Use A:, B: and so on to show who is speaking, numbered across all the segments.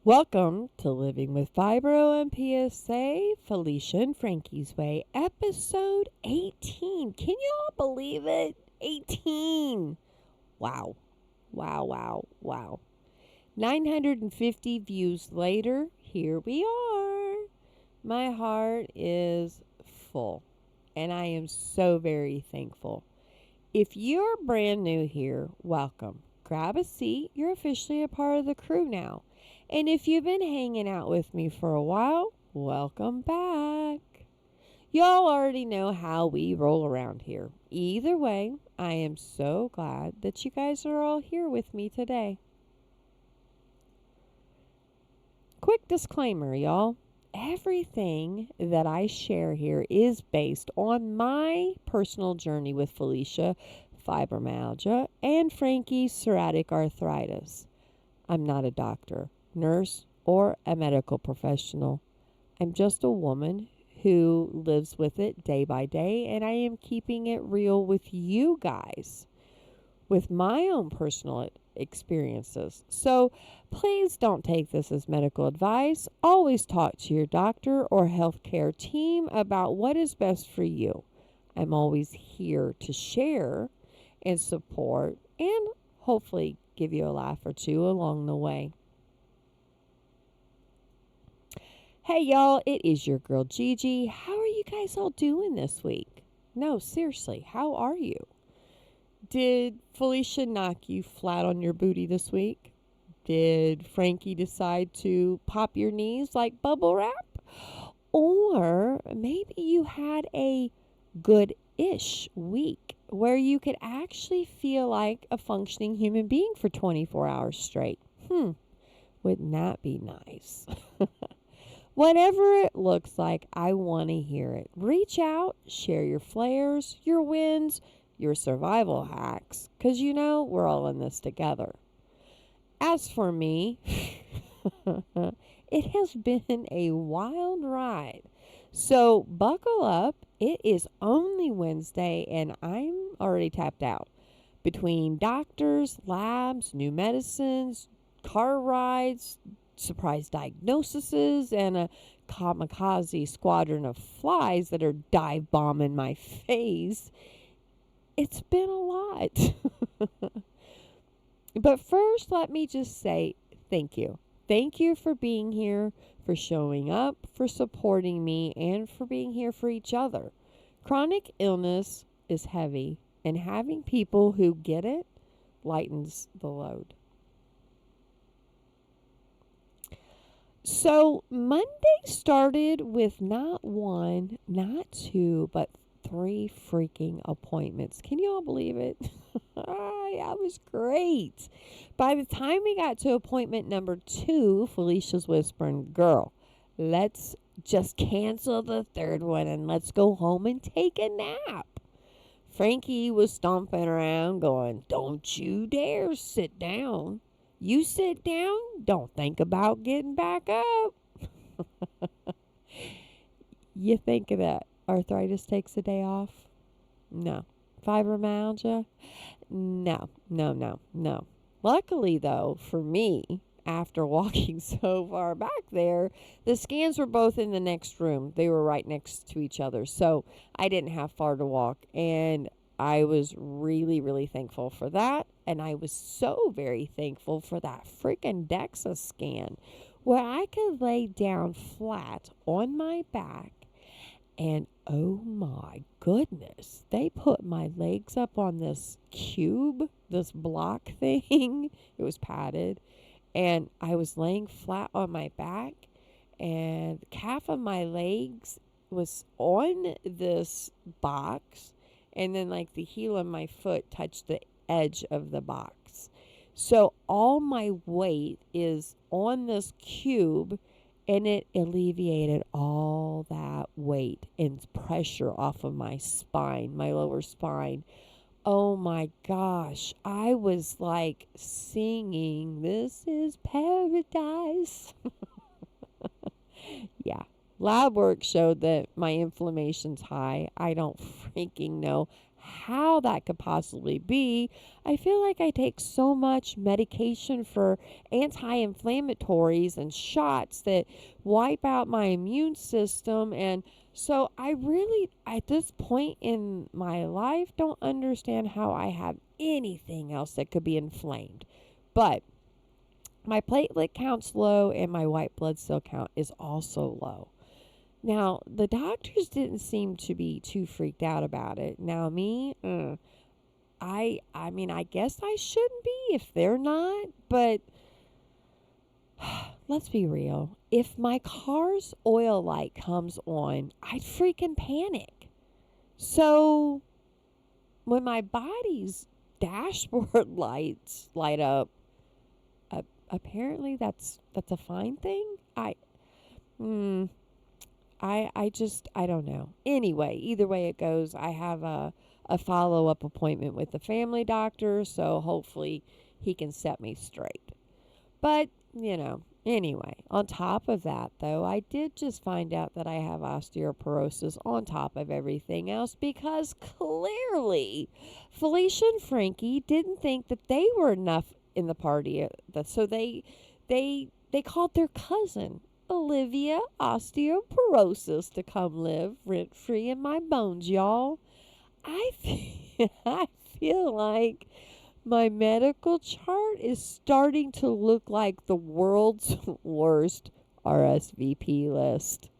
A: Welcome to Living with Fibro and PSA, Felicia and Frankie's Way, episode 18. Can y'all believe it? 18. Wow. Wow. 950 views later, here we are. My heart is full, and I am so very thankful. If you're brand new here, welcome. Grab a seat. You're officially a part of the crew now. And if you've been hanging out with me for a while, welcome back. Y'all already know how we roll around here. Either way, I am so glad that you guys are all here with me today. Quick disclaimer, y'all. Everything that I share here is based on my personal journey with Felicia, fibromyalgia, and Frankie, psoriatic arthritis. I'm not a doctor, nurse, or a medical professional. I'm just a woman who lives with it day by day, and I am keeping it real with you guys, with my own personal experiences. So please don't take this as medical advice. Always talk to your doctor or healthcare team about what is best for you. I'm always here to share and support and hopefully give you a laugh or two along the way. Hey y'all, it is your girl Gigi. How are you guys all doing this week? No, seriously, how are you? Did Felicia knock you flat on your booty this week? Did Frankie decide to pop your knees like bubble wrap? Or maybe you had a good-ish week where you could actually feel like a functioning human being for 24 hours straight. Wouldn't that be nice? Whatever it looks like, I want to hear it. Reach out, share your flares, your wins, your survival hacks, because we're all in this together. As for me, it has been a wild ride. So buckle up. It is only Wednesday, and I'm already tapped out. Between doctors, labs, new medicines, car rides, surprise diagnoses, and a kamikaze squadron of flies that are dive bombing my face, it's been a lot. But first, let me just say thank you. Thank you for being here, for showing up, for supporting me, and for being here for each other. Chronic illness is heavy, and having people who get it lightens the load. So Monday started with not one, not two, but 3 freaking appointments. Can y'all believe it? That was great. By the time we got to appointment number 2, Felicia's whispering, "Girl, let's just cancel the 3rd one and let's go home and take a nap." Frankie was stomping around going, "Don't you dare sit down. You sit down, don't think about getting back up." You think of that. Arthritis takes a day off? No. Fibromyalgia? No. Luckily, though, for me, after walking so far back there, the scans were both in the next room. They were right next to each other, so I didn't have far to walk, and I was really, really thankful for that, and I was so very thankful for that freaking DEXA scan where I could lay down flat on my back. And oh my goodness, they put my legs up on this cube, this block thing. It was padded. And I was laying flat on my back, and the calf of my legs was on this box. And then like the heel of my foot touched the edge of the box. So all my weight is on this cube, and it alleviated all that weight and pressure off of my spine, my lower spine. Oh my gosh, I was like singing, "This is paradise." Yeah. Lab work showed that my inflammation's high. I don't freaking know how that could possibly be. I feel like I take so much medication for anti-inflammatories and shots that wipe out my immune system. And so I really, at this point in my life, don't understand how I have anything else that could be inflamed. But my platelet count's low and my white blood cell count is also low. Now, the doctors didn't seem to be too freaked out about it. Now, me, I mean, I guess I shouldn't be if they're not, but let's be real. If my car's oil light comes on, I'd freaking panic. So, when my body's dashboard lights light up, apparently that's a fine thing. I don't know. Anyway, either way it goes, I have a follow-up appointment with the family doctor, so hopefully he can set me straight. But, anyway, on top of that, though, I did just find out that I have osteoporosis on top of everything else because clearly Felicia and Frankie didn't think that they were enough in the party. So they called their cousin Olivia osteoporosis to come live rent-free in my bones, y'all. I feel like my medical chart is starting to look like the world's worst RSVP list.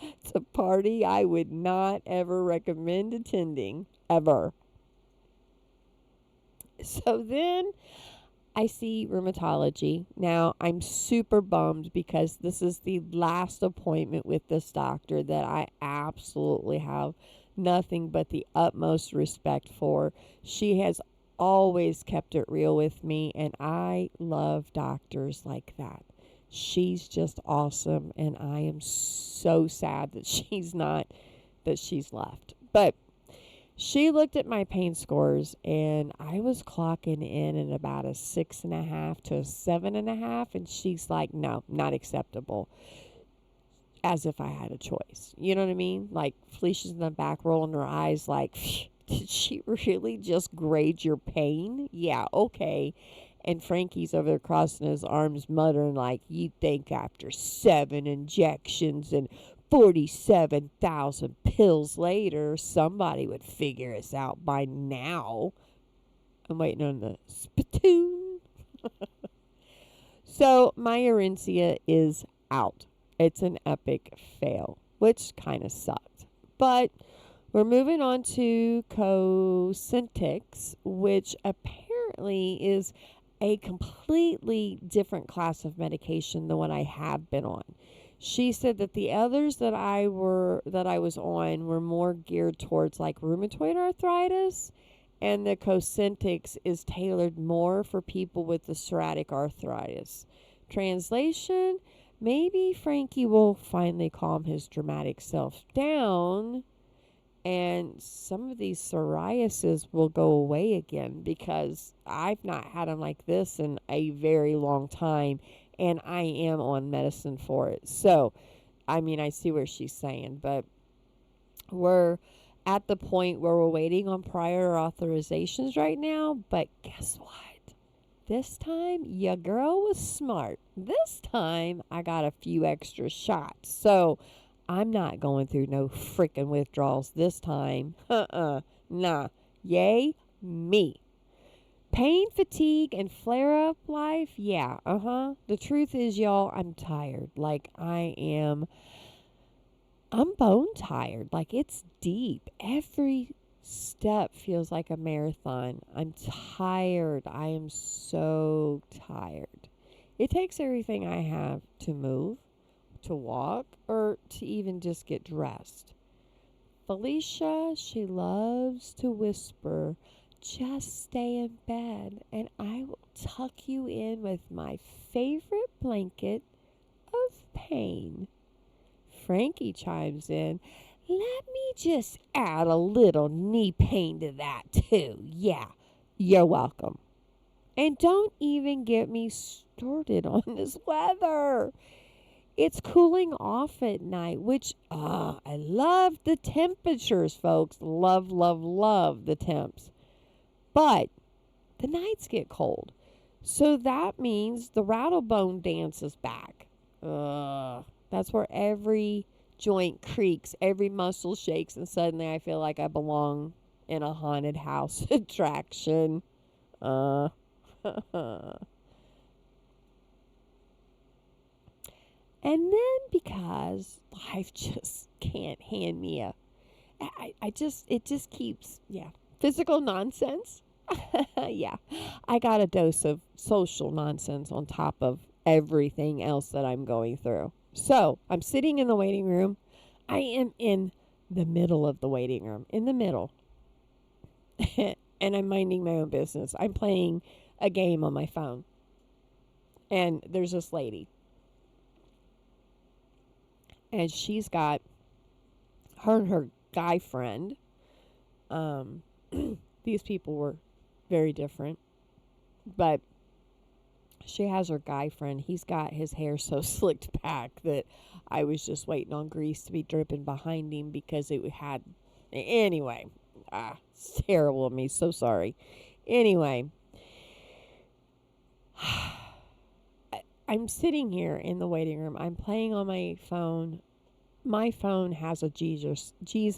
A: It's a party I would not ever recommend attending, ever. So then I see rheumatology. Now, I'm super bummed because this is the last appointment with this doctor that I absolutely have nothing but the utmost respect for. She has always kept it real with me, and I love doctors like that. She's just awesome, and I am so sad that she's left. But she looked at my pain scores, and I was clocking in at about a 6.5 to a 7.5, and she's like, no, not acceptable. As if I had a choice. You know what I mean? Like, Felicia's in the back rolling her eyes like, did she really just grade your pain? Yeah, okay. And Frankie's over there crossing his arms, muttering like, you'd think after 7 injections and 47,000 pills later, somebody would figure us out by now. I'm waiting on the spittoon. So my Orencia is out. It's an epic fail, which kind of sucked. But we're moving on to Cosentyx, which apparently is a completely different class of medication than what I have been on. She said that the others that I was on were more geared towards like rheumatoid arthritis, and the Cosentyx is tailored more for people with the psoriatic arthritis. Translation: maybe Frankie will finally calm his dramatic self down, and some of these psoriasis will go away again, because I've not had them like this in a very long time, and I am on medicine for it. So, I mean, I see where she's saying, but we're at the point where we're waiting on prior authorizations right now. But guess what? This time, your girl was smart. This time, I got a few extra shots. So, I'm not going through no freaking withdrawals this time. Nah. Yay, me. Pain, fatigue, and flare-up life? Yeah, The truth is, y'all, I'm tired. Like, I'm bone tired. Like, it's deep. Every step feels like a marathon. I'm tired. I am so tired. It takes everything I have to move, to walk, or to even just get dressed. Felicia, she loves to whisper, just stay in bed and I will tuck you in with my favorite blanket of pain. Frankie chimes in, let me just add a little knee pain to that too. Yeah, you're welcome. And don't even get me started on this weather. It's cooling off at night, which I love the temperatures, folks. Love, love, love the temps. But the nights get cold. So that means the rattlebone dance is back. That's where every joint creaks, every muscle shakes, and suddenly I feel like I belong in a haunted house attraction. And then because life just can't hand me it just keeps, physical nonsense. Yeah, I got a dose of social nonsense on top of everything else that I'm going through. So I'm sitting in the waiting room. I am in the middle of the waiting room, in the middle. And I'm minding my own business. I'm playing a game on my phone. And there's this lady. And she's got her and her guy friend. These people were very different. But she has her guy friend. He's got his hair so slicked back that I was just waiting on grease to be dripping behind him because it had... Anyway, it's terrible of me. So sorry. Anyway, I'm sitting here in the waiting room. I'm playing on my phone. My phone has a Jesus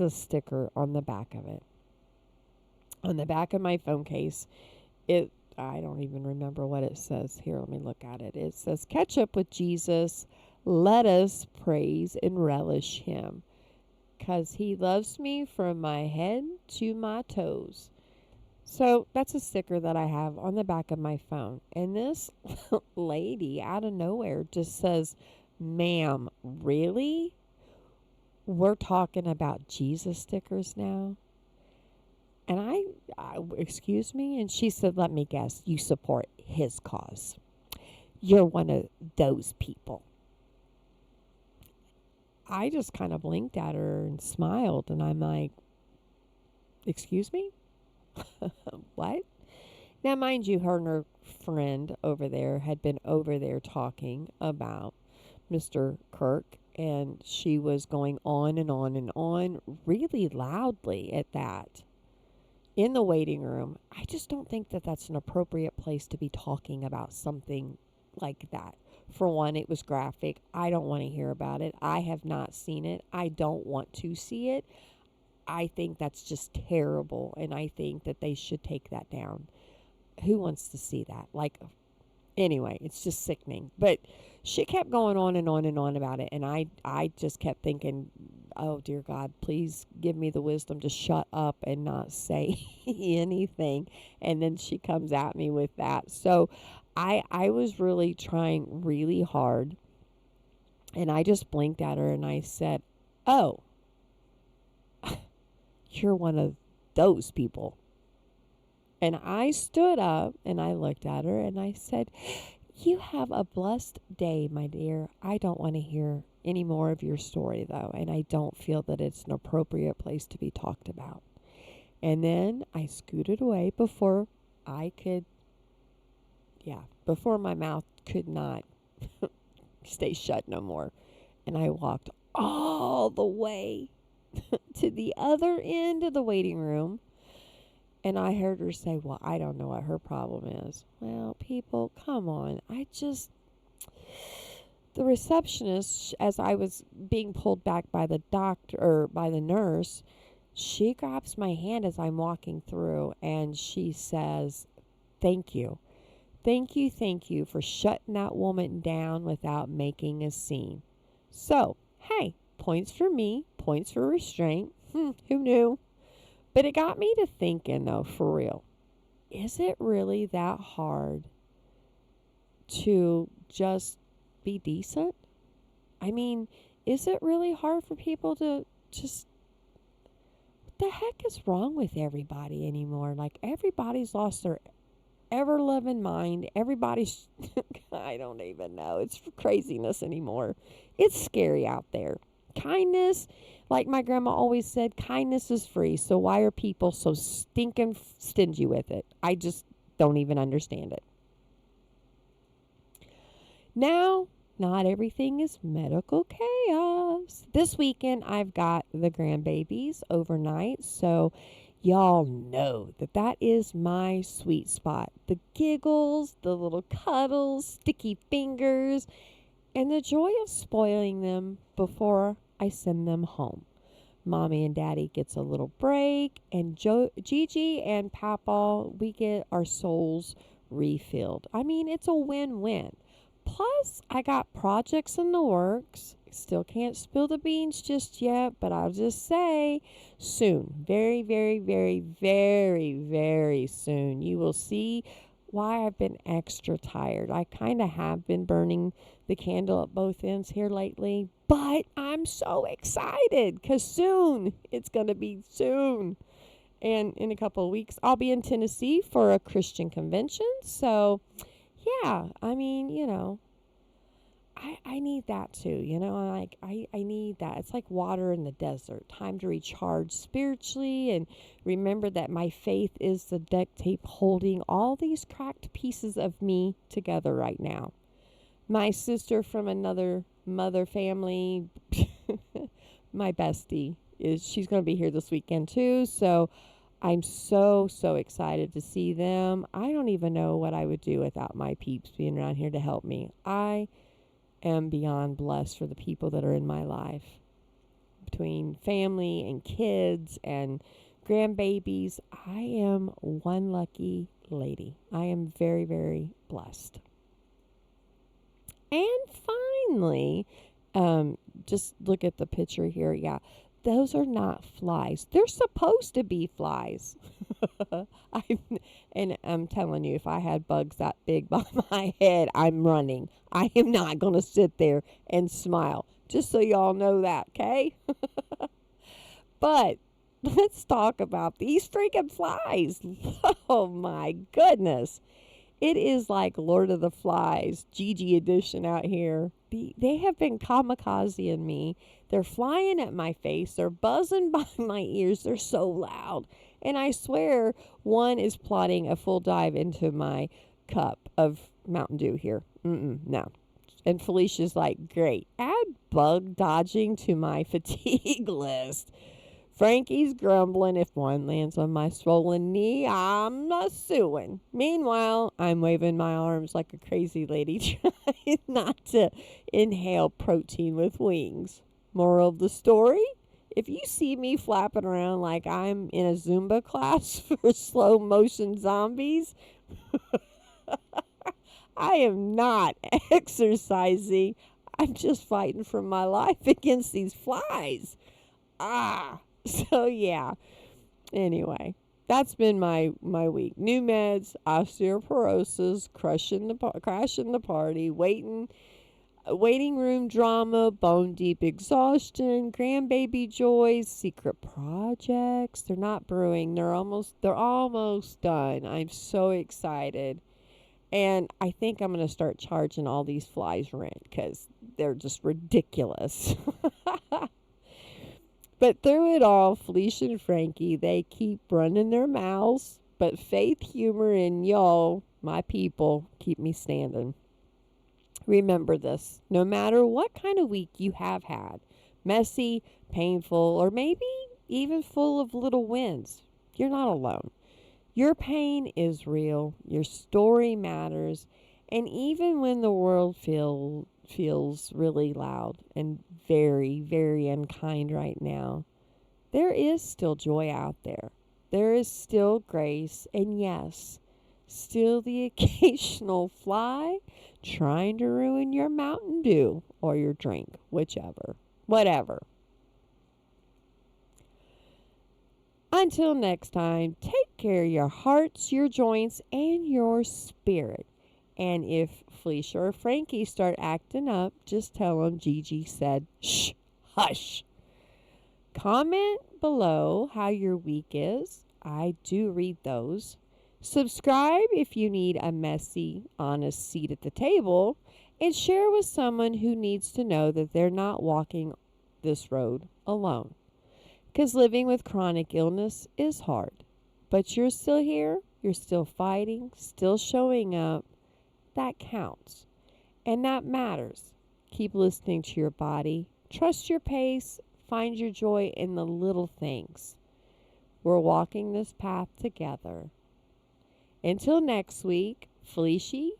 A: sticker on the back of it. On the back of my phone case, I don't even remember what it says. Here, let me look at it. It says, "Catch up with Jesus. Let us praise and relish him, 'cause he loves me from my head to my toes." So that's a sticker that I have on the back of my phone. And this lady out of nowhere just says, "Ma'am, really? We're talking about Jesus stickers now?" And I excuse me? And she said, "Let me guess, you support his cause. You're one of those people." I just kind of blinked at her and smiled. And I'm like, "Excuse me?" What? Now, mind you, her and her friend over there had been over there talking about Mr. Kirk. And she was going on and on and on really loudly at that. In the waiting room. I just don't think that that's an appropriate place to be talking about something like that. For one, it was graphic. I don't want to hear about it. I have not seen it. I don't want to see it. I think that's just terrible, and I think that they should take that down. Who wants to see that? Anyway, it's just sickening. But she kept going on and on and on about it, and I just kept thinking, oh, dear God, please give me the wisdom to shut up and not say anything. And then she comes at me with that. So I was really trying really hard, and I just blinked at her, and I said, "Oh, you're one of those people." And I stood up, and I looked at her, and I said, "You have a blessed day, my dear. I don't want to hear any more of your story, though, and I don't feel that it's an appropriate place to be talked about." And then I scooted away before my mouth could not stay shut no more. And I walked all the way to the other end of the waiting room. And I heard her say, "Well, I don't know what her problem is." Well, people, come on. The receptionist, as I was being pulled back by the doctor or by the nurse, she grabs my hand as I'm walking through, and she says, "Thank you. Thank you for shutting that woman down without making a scene." So, hey, points for me, points for restraint. Who knew? But it got me to thinking, though, for real. Is it really that hard to just be decent? I mean, is it really hard for people to just... What the heck is wrong with everybody anymore? Like, everybody's lost their ever-loving mind. Everybody's... I don't even know. It's craziness anymore. It's scary out there. Kindness... Like my grandma always said, kindness is free. So why are people so stinking stingy with it? I just don't even understand it. Now Not everything is medical chaos. This weekend, I've got the grandbabies overnight, so y'all know that is my sweet spot. The giggles, the little cuddles, sticky fingers, and the joy of spoiling them before I send them home. Mommy and Daddy gets a little break, and Gigi and Papa, we get our souls refilled. I mean, it's a win-win. Plus, I got projects in the works. Still can't spill the beans just yet, but I'll just say soon, very, very, very, very, very soon, you will see why I've been extra tired. I kind of have been burning the candle at both ends here lately, but I'm so excited because soon, it's going to be soon. And in a couple of weeks, I'll be in Tennessee for a Christian convention. So, yeah, I mean, I need that too, I need that. It's like water in the desert. Time to recharge spiritually and remember that my faith is the duct tape holding all these cracked pieces of me together right now. My sister from another mother family, my bestie, she's going to be here this weekend too. So I'm so excited to see them. I don't even know what I would do without my peeps being around here to help me. I am beyond blessed for the people that are in my life. Between family and kids and grandbabies, I am one lucky lady. I am very, very blessed. And finally, just look at the picture here. Yeah, those are not flies. They're supposed to be flies. I'm telling you, if I had bugs that big by my head, I'm running. I am not going to sit there and smile. Just so y'all know that, okay? But let's talk about these freaking flies. Oh my goodness. It is like Lord of the Flies, Gigi edition out here. They have been kamikazeing me. They're flying at my face. They're buzzing by my ears. They're so loud. And I swear one is plotting a full dive into my cup of Mountain Dew here. No. And Felicia's like, great. Add bug dodging to my fatigue list. Frankie's grumbling if one lands on my swollen knee. I'm not suing. Meanwhile, I'm waving my arms like a crazy lady trying not to inhale protein with wings. Moral of the story? If you see me flapping around like I'm in a Zumba class for slow motion zombies, I am not exercising. I'm just fighting for my life against these flies. So, yeah. Anyway, that's been my week. New meds, osteoporosis, crashing the party, waiting room drama, bone deep exhaustion, grandbaby joys, secret projects. They're not brewing. They're almost done. I'm so excited. And I think I'm going to start charging all these flies rent because they're just ridiculous. But through it all, Felicia and Frankie, they keep running their mouths, but faith, humor, and y'all, my people, keep me standing. Remember this, no matter what kind of week you have had, messy, painful, or maybe even full of little wins, you're not alone. Your pain is real, your story matters, and even when the world feels really loud and very, very unkind right now, there is still joy out there. There is still grace, and yes, still the occasional fly trying to ruin your Mountain Dew or your drink, whatever. Until next time, take care of your hearts, your joints, and your spirit. And if Felicia or Frankie start acting up, just tell them Gigi said, shh, hush. Comment below how your week is. I do read those. Subscribe if you need a messy, honest seat at the table. And share with someone who needs to know that they're not walking this road alone. Because living with chronic illness is hard. But you're still here. You're still fighting, still showing up. That counts. And that matters. Keep listening to your body. Trust your pace. Find your joy in the little things. We're walking this path together. Until next week, Felicia,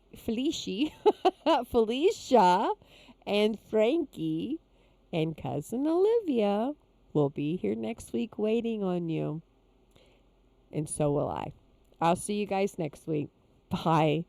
A: Felicia, and Frankie, and Cousin Olivia will be here next week waiting on you. And so will I. I'll see you guys next week. Bye.